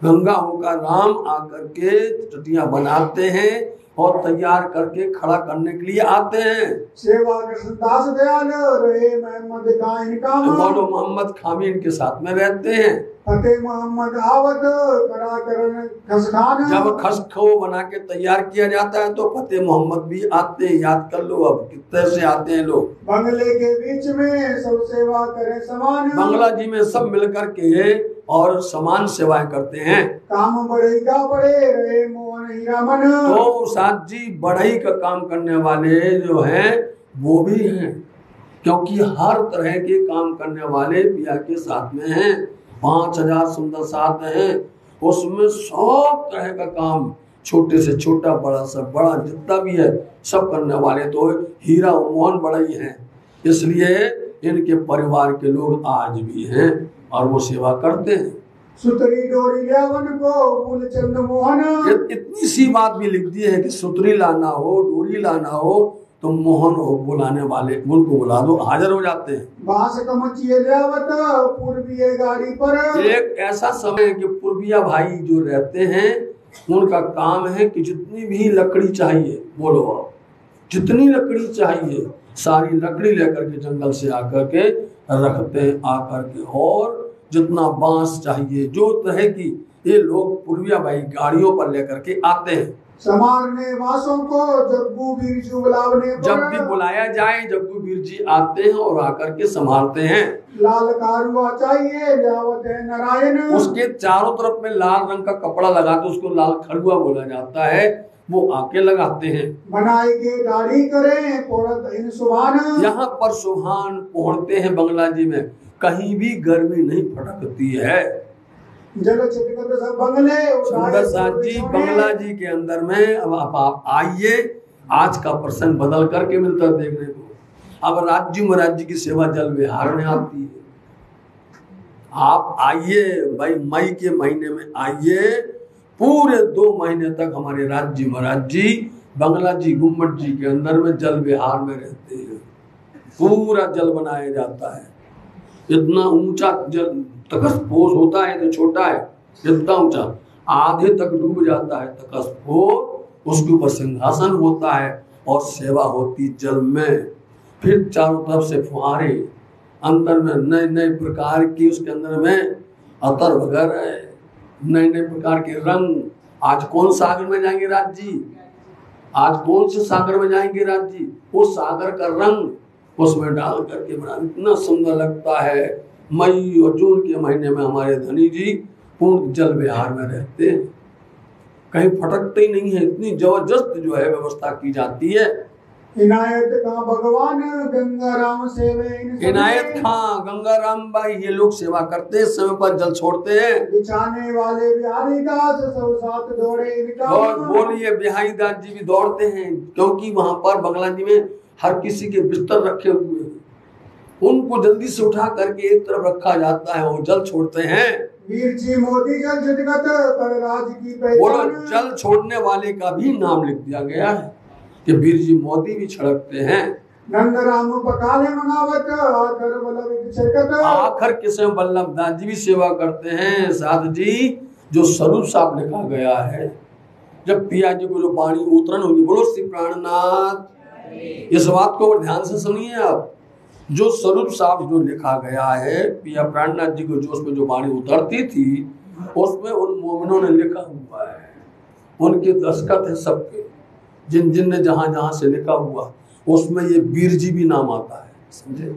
गंगा होकर राम आकर के टटियां बनाते हैं और तैयार करके खड़ा करने के लिए आते हैं। सेवा कृष्णदास दयाल रहे मोहम्मद का इनका। मौलो मोहम्मद खामी इनके साथ में रहते हैं। फतेह मोहम्मद आवत करा करन खसखान। जब खस खो बना के तैयार किया जाता है तो फतेह मोहम्मद भी आते हैं। याद कर लो अब कितने से आते हैं लोग। बंगले के बीच में सब सेवा करे समान। बंगला जी में सब मिलकर के और समान सेवाएं करते हैं। काम बढ़ेगा बढ़े रहे मोहन हीरा मन। तो साथ जी बढ़ई का काम करने वाले जो हैं वो भी हैं, क्योंकि हर तरह के काम करने वाले पिया के साथ में हैं। 5000 सुंदर साथ हैं, उसमें सब तरह का काम, छोटे से छोटा बड़ा से बड़ा जितना भी है सब करने वाले तो हीरा मोहन बढ़ई हैं। इसलिए इनके परिवार के लोग आज भी हैं और वो सेवा करते हैं। सुतरी डोरी ल्यावन को मूलचंद मोहन। इतनी सी बात भी लिख दी है कि सुतरी लाना हो, डोरी लाना हो तो मोहन हो बुलाने वाले, उनको बुला दो, हाजिर हो जाते हैं। बांस कमचिए ल्यावत पूर्वीय गाड़ी पर। एक ऐसा समय है कि पूर्विया भाई जो रहते हैं उनका काम है कि जितनी भी लकड़ी चाहिए, बोलो आप जितनी लकड़ी चाहिए सारी लकड़ी लेकर के जंगल से आकर के रखते हैं, आकर के और जितना बांस चाहिए जो तरह की ये लोग पूर्विया भाई गाड़ियों पर लेकर के आते हैं। समारने बांसों को जग्गू बीरजू बुलावने पर। जब भी बुलाया जाए जग्गू वीर जी आते हैं और आकर के संभालते हैं। लाल कारुआ चाहिए ल्यावत है नारायण। उसके चारों तरफ में लाल रंग का कपड़ा लगाते उसको लाल खड़ुआ बोला जाता है, वो आके लगाते हैं। बनाई के दाढ़ी करें पोड़त इन सुभान। यहाँ पर सुभान पहुंचते हैं बंगला जी में, कहीं भी गर्मी नहीं फटकती है। जल छिटकत सब बंगले। सुंदर साथ जी बंगला जी के अंदर में अब आप आइए, आज का प्रसंग बदल करके मिलता है देखने को। अब राज्य महाराज जी की सेवा जल विहार में आती है। आप आइए भाई, मई के महीने में आइए, पूरे 2 महीने तक हमारे राज्य महाराज जी बंगला जी गुम्मट जी के अंदर में जल विहार में रहते हैं। पूरा जल बनाया जाता है, इतना ऊंचा जल तकस्पोष होता है, तो छोटा है, इतना ऊंचा आधे तक डूब जाता है तकस्पोष, उसके ऊपर सिंहासन होता है और सेवा होती जल में। फिर चारों तरफ से फुहारे, अंदर में नए नए प्रकार की, उसके अंदर में अतर वगैरह, नए नए प्रकार के रंग। आज कौन सागर में जाएंगे राज जी, आज कौन से सागर में जाएंगे राज जी, वो सागर का रंग उसमें डाल करके बना, इतना सुंदर लगता है। मई और जून के महीने में हमारे धनी जी पूर्ण जल विहार में रहते हैं, कहीं फटकते ही नहीं है, इतनी जबरदस्त जो है व्यवस्था की जाती है। इनायत खां भगवान गंगा राम सेवे, इनायत खां गंगा राम भाई ये लोग सेवा करते हैं, समय पर जल छोड़ते हैं। बिछाने वाले बिहारी दास सब साथ दौड़े इनका। और बोलिए बिहारी दास जी भी दौड़ते हैं, क्योंकि वहां पर बंगला जी में हर किसी के बिस्तर रखे हुए हैं, उनको जल्दी से उठा करके एक तरफ रखा जाता है, वो जल छोड़ते हैं। वीर जी मोदी जल जगत कर राज की बोलो, पहचान। जल छोड़ने वाले का भी नाम लिख दिया गया है कि वीर जी मोदी भी छिड़कते हैं। नंद राम पकाले मंगावत आकर बल्लभ छिड़कत। आखिर किस्म बल्लभ दास जी भी सेवा करते हैं। साध जी जो स्वरूप साफ लिखा गया है, जब पिया जी को जो वाणी उतरण होगी, बोलो श्री प्राणनाथ, इस बात को ध्यान से सुनिए आप। जो स्वरूप साफ जो लिखा गया है, पिया प्राणनाथ जी को जो उसमें जो वाणी उतरती थी, उसमें उन मोमिनों ने लिखा हुआ है, उनके दस्तखत है सबके, जिन जिन ने जहां जहां से लिखा हुआ, उसमें ये वीर जी भी नाम आता है, समझे।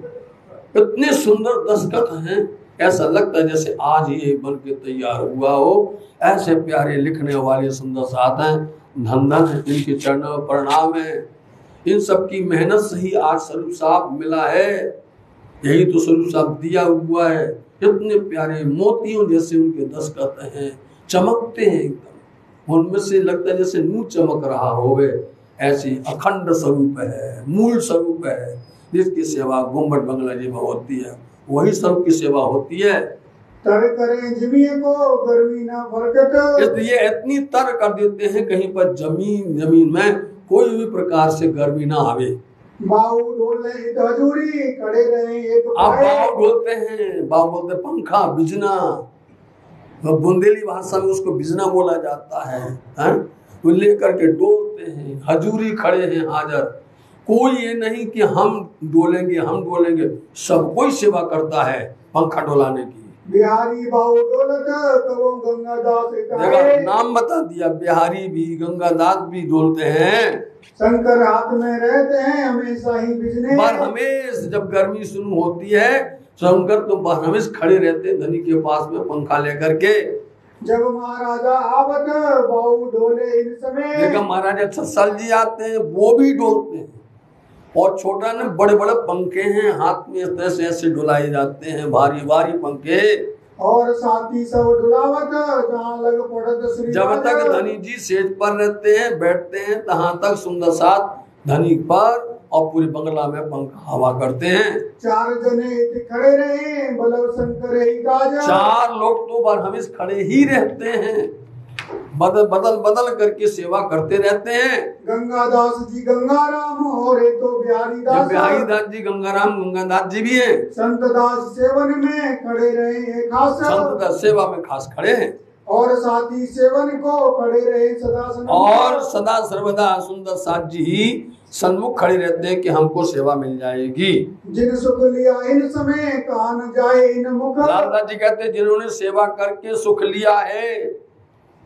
इतने सुंदर दस्तखत हैं, ऐसा लगता है जैसे आज ही बन के तैयार हुआ हो। ऐसे प्यारे लिखने वाले सुंदर साथ हैं, धन धन है, इनके चरणों में प्रणाम है। इन सब की मेहनत से ही आज स्वरूप साहब मिला है, यही तो स्वरूप साहब दिया हुआ है। इतने प्यारे मोतियों जैसे उनके दस्तखत हैं, चमकते हैं एकदम, उनमें से लगता है जैसे नूर चमक रहा होवे। ऐसी अखंड स्वरूप है, मूल स्वरूप है, जिसकी सेवा गुम्बद बंगला जी में होती है, वही स्वरूप की सेवा होती है। तर करें जमीन को गर्मी ना फरकत। इसलिए इतनी तर कर देते हैं कहीं पर जमीन में कोई भी प्रकार से गर्मी ना आवे। बाऊ डोले हजूरी खड़े रहे एक आप बाव बोलते हैं, बाव बोलते पंखा, बिजना, बुंदेली भाषा में उसको बिजना बोला जाता है, तो लेकर के डोलते हैं, हजूरी खड़े हैं हाजर। कोई ये नहीं कि हम डोलेंगे, सब कोई सेवा करता है पंखा डोलाने की। बिहारी बाऊ डोलत कहो गंगादास देखा, नाम बता दिया, बिहारी भी गंगादास भी डोलते हैं। शंकर हाथ में रहते हैं हमेशा ही बिजने। बरहमेश जब गर्मी शुरू होती है, शंकर तो बरहमेश खड़े रहते हैं धनी के पास में पंखा लेकर के। जब महाराजा आवत बाऊ डोले इन समय। देखा, महाराजा छसल जी आते हैं, वो भी डोलते हैं। और छोटा ने बड़े बड़े पंखे हैं, हाथ में ऐसे ऐसे डुलाए जाते हैं, भारी भारी पंखे। और साथी सब डुलावत जहाँ लग पड़त श्री। जब तक धनी जी सेज पर रहते हैं, बैठते हैं, तहाँ तक सुंदर साथ धनी पर और पूरे बंगला में पंखा हवा करते हैं। 4 जने खड़े रहे बल्लभ शंकर ही काज। 4 लोग तो बरहमेश खड़े ही रहते हैं, बदल करके सेवा करते रहते हैं। गंगादास जी गंगाराम और तो बिहारी दास। बिहारी दास जी गंगाराम गंगादास जी भी है। संत दास सेवन में खड़े रहे खास। संत दास सेवा में खास खड़े हैं, और साथी सेवन को खड़े रहे सदा और सदा सर्वदा सुंदर साथ जी ही सन्मुख खड़े रहते हैं कि हमको सेवा मिल जाएगी। जिन सुख लिया इन समय कहा न जाए इन मुख। लालदास जी कहते हैं जिन्होंने सेवा करके सुख लिया है,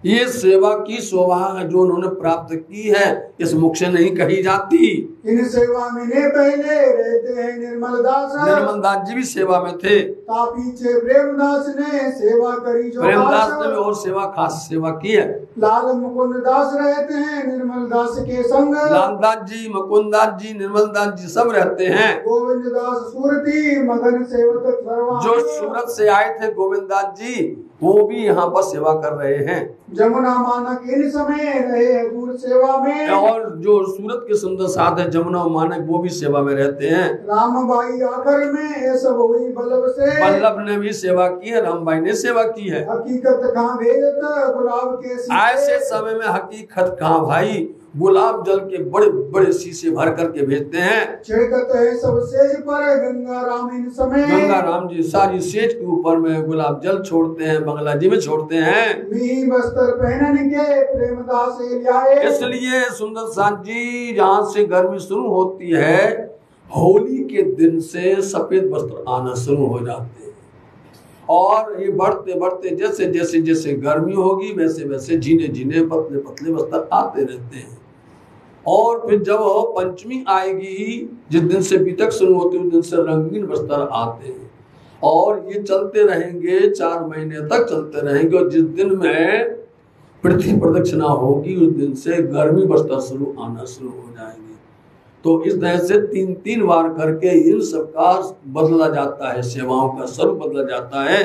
ये सेवा की शोभा है जो उन्होंने प्राप्त की है, इस मुख से नहीं कही जाती। इन सेवा में ने पहले रहते हैं निर्मल दास। निर्मल दास जी भी सेवा में थे। ता पीछे प्रेमदास ने सेवा करी जो प्रेमदास ने भी और सेवा, खास सेवा की है। लाल मुकुंद दास रहते हैं निर्मल दास के संग। लाल दास जी, मुकुंद दास जी, निर्मल दास जी सब रहते हैं। गोविंद दास सूरती मगन सेवक सर्वा, जो सूरत से आए थे गोविंद दास जी, वो भी यहाँ पर सेवा कर रहे हैं। जमुना मानक इन समय रहे दूर सेवा में। और जो सूरत के सुंदर साथ है जमुना मानक, वो भी सेवा में रहते हैं। रामबाई आखिर में ये सब हुई बल्लभ से। बल्लभ ने भी सेवा की है, रामबाई ने सेवा की है। हकीकत कहाँ भेजत गुलाब के शीशे। ऐसे समय में हकीकत कहाँ भाई, गुलाब जल के बड़े बड़े शीशे भर करके भेजते हैं। छिड़कत है सब सेज पर गंगा राम इन समय। गंगा राम जी सारी सेज के ऊपर में गुलाब जल छोड़ते हैं, बंगला जी में छोड़ते हैं। मी बस्तर पहनने के प्रेमदास लाए। इसलिए सुंदर साथ जी, जहाँ से गर्मी शुरू होती है, होली के दिन से सफेद वस्त्र आना शुरू हो जाते हैं। और ये बढ़ते बढ़ते जैसे जैसे जैसे गर्मी होगी, वैसे वैसे झीने झीने पतले पतले वस्त्र आते रहते हैं। और फिर जब पंचमी आएगी, जिस दिन से बीतक शुरू होती है, उस दिन से रंगीन वस्त्र आते हैं। और ये चलते रहेंगे, 4 महीने तक चलते रहेंगे। और जिस दिन में पृथ्वी प्रदक्षिणा होगी, उस दिन से गर्मी वस्त्र शुरू आना शुरू हो जाएंगे। तो इस तरह से 3-3 बार करके इन सब का बदला जाता है, सेवाओं का स्वरूप बदला जाता है।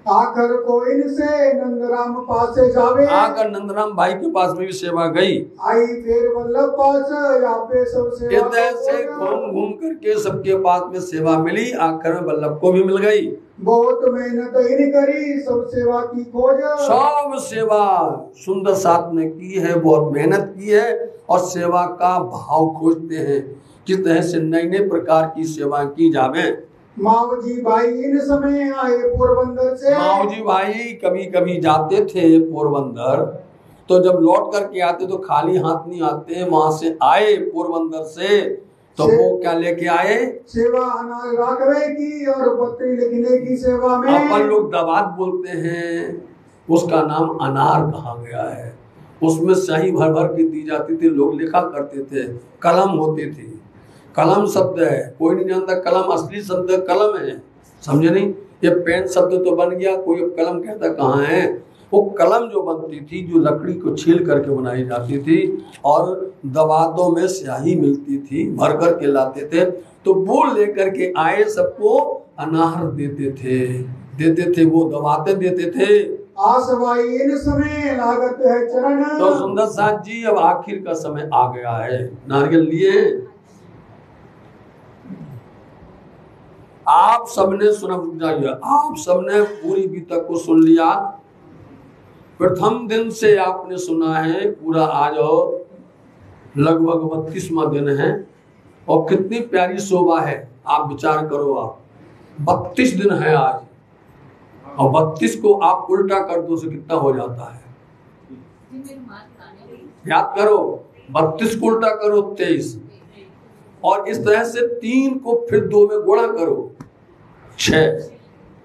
आकर को इनसे नंदराम पासे जावे। आकर नंदराम भाई के पास में भी सेवा गई। आई फिर वल्लभ पास यहाँ पे सब सेवा। इस तरह से घूम घूम करके सबके पास में सेवा मिली। आखिर में वल्लभ को भी मिल गई। बहुत मेहनत इन करी सब सेवा की खोज। सब सेवा सुंदर साथ ने की है, बहुत मेहनत की है। और सेवा का भाव खोजते हैं, किस तरह से नई नई प्रकार की सेवा की जावे। मावजी भाई इन समय आए पोरबंदर से। मावजी भाई कभी कभी जाते थे पोरबंदर, तो जब लौट करके आते तो खाली हाथ नहीं आते। वहां से आए पोरबंदर से, तो वो क्या लेके आए? सेवा अनाज राखवे की और पत्री लिखने की सेवा में। अपन लोग दवात बोलते हैं, उसका नाम अनार कहा गया है। उसमें स्याही भर भर के दी जाती थी, लोग लिखा करते थे, कलम होती थी। कलम शब्द है, कोई नहीं जानता कलम असली शब्द कलम है, समझे नहीं? ये पेन शब्द तो बन गया, कोई कलम कहता कहाँ है। वो कलम जो बनती थी, जो लकड़ी को छील करके बनाई जाती थी, और दवातों में स्याही मिलती थी, भर कर के लाते थे। तो वो लेकर के आए, सबको अनार देते थे, वो दवाते देते थे। आसवाई इन समय लागत है चरण। तो सुंदर साथ जी, अब आखिर का समय आ गया है। नारियल लिए आप सबने सुना, जाइए, आप सबने पूरी बीतक को सुन लिया। प्रथम दिन से आपने सुना है पूरा, आज लगभग 32वां दिन है। और कितनी प्यारी शोभा है, आप विचार करो। आप 32 दिन है आज, और 32 को आप उल्टा कर दो तो कितना हो जाता है? याद करो, 32 को उल्टा करो 23, और इस तरह से 3 को फिर 2 में गुणा करो 6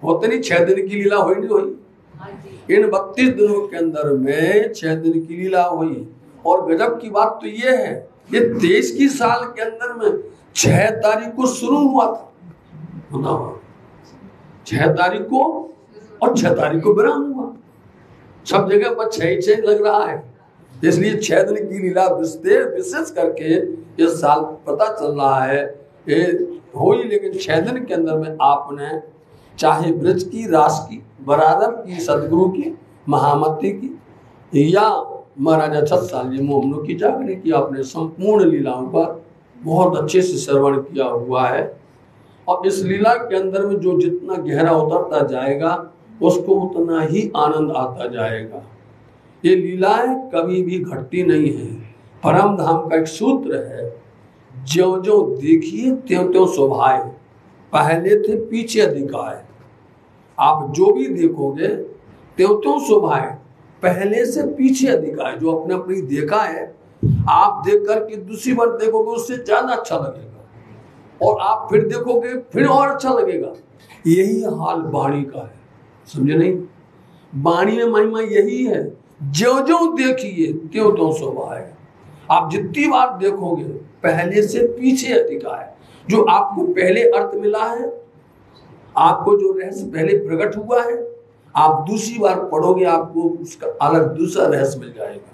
होते नहीं। 6 दिन की लीला हुई नहीं हुई? इन 32 दिनों के अंदर में 6 दिन की लीला हुई। और गजब की बात तो ये है, ये 23 की साल के अंदर में 6 तारीख को शुरू हुआ था, 6 तारीख को, और 6 तारीख को विराम हुआ। सब जगह पर 6 लग रहा है, इसलिए 6 दिन की लीला विशेष करके ये साल पता चल रहा है ये हुई। लेकिन 6 दिन के अंदर में आपने चाहे ब्रज की, रास की, बरादर की, सदगुरु की, महामती की, या महाराजा छत्रसाल जी मोहम्मद की जागने की, आपने संपूर्ण लीलाओं का बहुत अच्छे से श्रवण किया हुआ है। और इस लीला के अंदर में जो जितना गहरा उतरता जाएगा, उसको उतना ही आनंद आता जाएगा। ये लीलाएं कभी भी घटती नहीं है। परम धाम का एक सूत्र है, ज्यों ज्यों देखिए त्यों त्यों शोभाए, पहले थे पीछे अधिक आए। आप जो भी देखोगे त्यों त्यों शोभाए, पहले से पीछे अधिक आए। जो अपने अपनी देखा है, आप देख करके दूसरी बार देखोगे उससे ज्यादा अच्छा लगेगा, और आप फिर देखोगे फिर और अच्छा लगेगा। यही हाल वाणी का है, समझे नहीं? वाणी में महिमा यही है, जो जो देखिए त्यों त्यों शोभा है। आप जितनी बार देखोगे पहले से पीछे अधिका है। जो आपको पहले अर्थ मिला है, आपको जो रहस्य पहले प्रकट हुआ है, आप दूसरी बार पढ़ोगे आपको उसका अलग दूसरा रहस्य मिल जाएगा,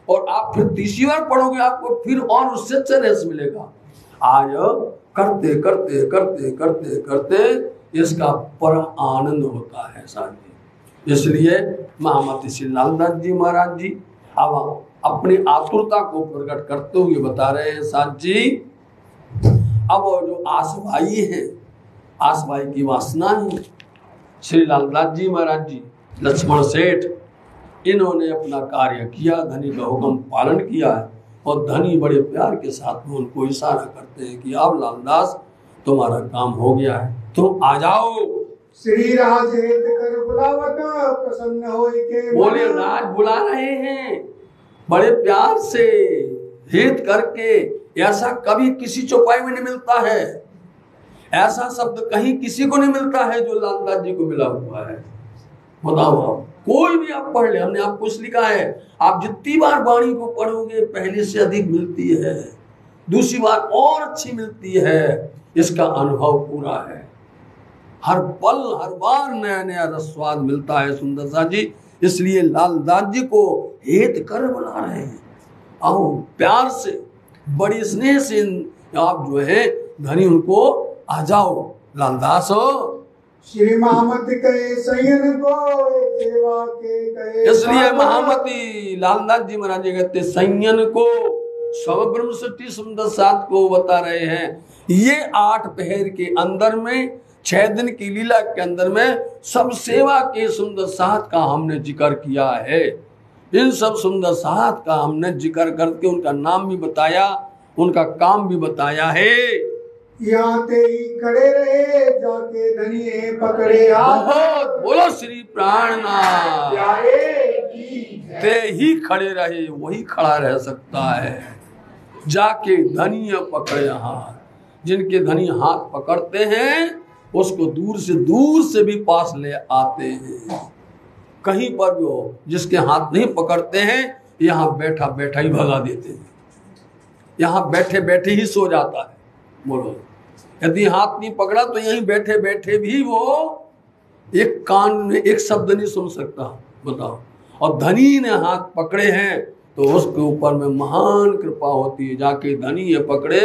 और आप फिर तीसरी बार पढ़ोगे आपको फिर और उससे अच्छा रहस्य मिलेगा। आज करते करते करते करते करते इसका परम आनंद होता है साथ जी। इसलिए महामती श्री लालदास जी महाराज जी अब अपनी आतुरता को प्रकट करते हुए बता रहे हैं साथ जी। अब जो आसभाई है, आसभाई की वासना है, श्री लालदास जी महाराज जी लक्ष्मण सेठ, इन्होंने अपना कार्य किया, धनी का हुक्म पालन किया है, और धनी बड़े प्यार के साथ में उनको इशारा करते हैं कि अब लालदास तुम्हारा काम हो गया है, तुम आ जाओ। श्री राज हित कर बुलावत प्रसन्न होय के। बोले राज बुला रहे हैं बड़े प्यार से, हित करके। ऐसा कभी किसी चौपाई में नहीं मिलता है, ऐसा शब्द कहीं किसी को नहीं मिलता है जो लालदास जी को मिला हुआ है। बताओ आप कोई भी आप पढ़ ले, हमने आपको कुछ लिखा है, आप जितनी बार वाणी को पढ़ोगे पहले से अधिक मिलती है, दूसरी बार और अच्छी मिलती है। इसका अनुभव पूरा है, हर पल हर बार नया नया रसवाद मिलता है सुंदर सा जी। इसलिए लालदास जी को हेत कर बुला रहे हैं, आओ प्यार से बड़ी स्नेह से आप जो है धनी उनको आ जाओ। लालदास हो श्री महामती कहे सयन को सेवा के कहे। इसलिए महामती लालदास जी महाराज जी कहते सयन को, सब ब्रह्म सृष्टि सुंदर सात को बता रहे हैं। ये 8 पहर के अंदर में 6 दिन की लीला के अंदर में सब सेवा के सुंदर सात का हमने जिक्र किया है। इन सब सुंदर सात का हमने जिक्र करके उनका नाम भी बताया, उनका काम भी बताया है। यहाँ ते ही खड़े रहे जाके धनिये पकड़े बहुत बोलो श्री प्राणनाथ। ते ही खड़े रहे वही खड़ा रह सकता है, जाके धनिये पकड़े हाथ। जिनके धनी हाथ पकड़ते हैं उसको दूर से भी पास ले आते हैं। कहीं पर भी हो, जिसके हाथ नहीं पकड़ते हैं यहाँ बैठा बैठा ही भगा देते हैं, यहाँ बैठे बैठे ही सो जाता है। बोलो यदि हाथ नहीं पकड़ा तो यहीं बैठे बैठे भी वो एक कान में एक शब्द नहीं सुन सकता। बताओ, और धनी ने हाथ पकड़े हैं तो उसके ऊपर में महान कृपा होती है। जाके धनी ये पकड़े,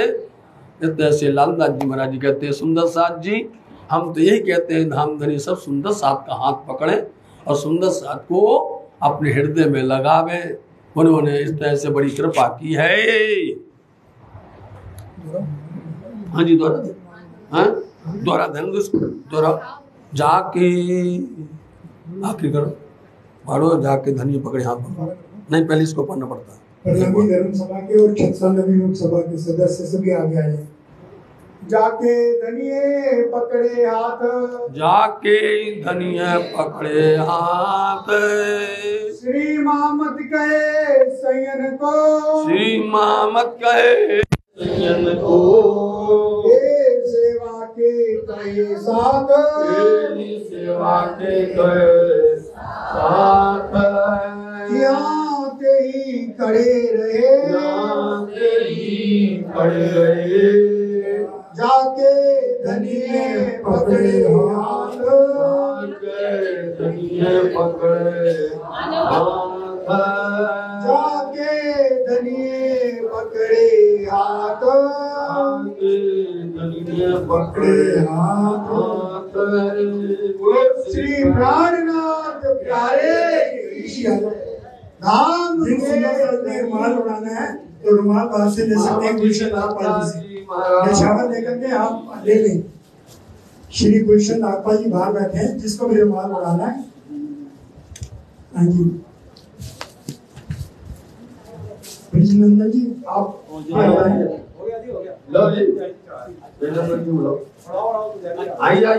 ऐसे लालदास जी महाराज जी कहते हैं सुंदर साथ जी, हम तो यही कहते हैं धाम धनी सब सुंदर साथ का हाथ पकड़े और सुंदर साथ को अपने हृदय में लगावे। उन्होंने इस तरह से बड़ी कृपा की है। हाँ जी द्वारा धन द्वारा जाके आखिरी करो मारो, जाके धनी पकड़े हाथ पकड़ो। नहीं पहले इसको पढ़ना पड़ता है। धर्म सभा के और 96 लोकसभा के सदस्य सभी आगे आए। जाके धनिये पकड़े हाथ, जाके धनिये पकड़े हाथ। श्री महामत कहे सयन को, श्री महामत कहे सयन को। सेवा के कहे साथ, सेवा के कहे साथ। यहाँ ते ही खड़े रहे, खड़े रहे। जाके धनिये पकड़े हाथ, धनिये पकड़े हाथ। जाके धनिये पकड़े हाथ, धनिये पकड़े हाथ। श्री प्राणनाथ प्यारे धाम के रुमाल उड़ाना है तो रुमाल बाहर से ले सकते हैं। गुलशन नागपाल जी से निशावर लेकर के आप ले लें। श्री गुलशन नागपाल जी बाहर बैठे हैं, जिसको भी रुमाल उड़ाना है। हाँ जी नंदन जी आप लो जी, आइए।